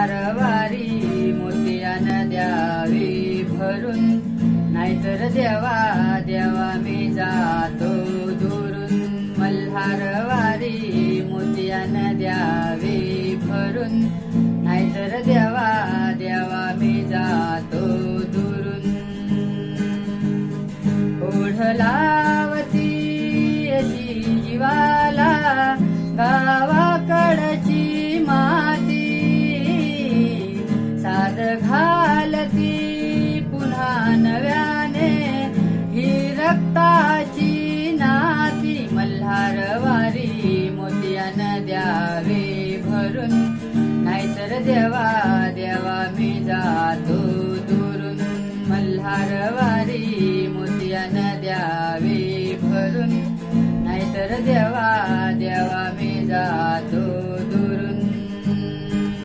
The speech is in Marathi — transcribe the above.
मल्हारवारी मोतियान द्यावी भरून, नाहीतर देवा देवा मी जातो दुरून. मल्हारवारी मोतियान द्यावी भरून, नाहीतर देवा देवा मी जातो दुरून. ओढलावती अशी जीवाला गावाकडची माती, साद घालती पुन्हा नव्याने ही रक्ताची नाती. मल्हारवारी मोतियान द्यावे भरून, नाहीतर देवा देवा मी जातो दुरून. मल्हारवारी मोतियान द्यावे भरून, नाहीतर देवा देवा मी जातो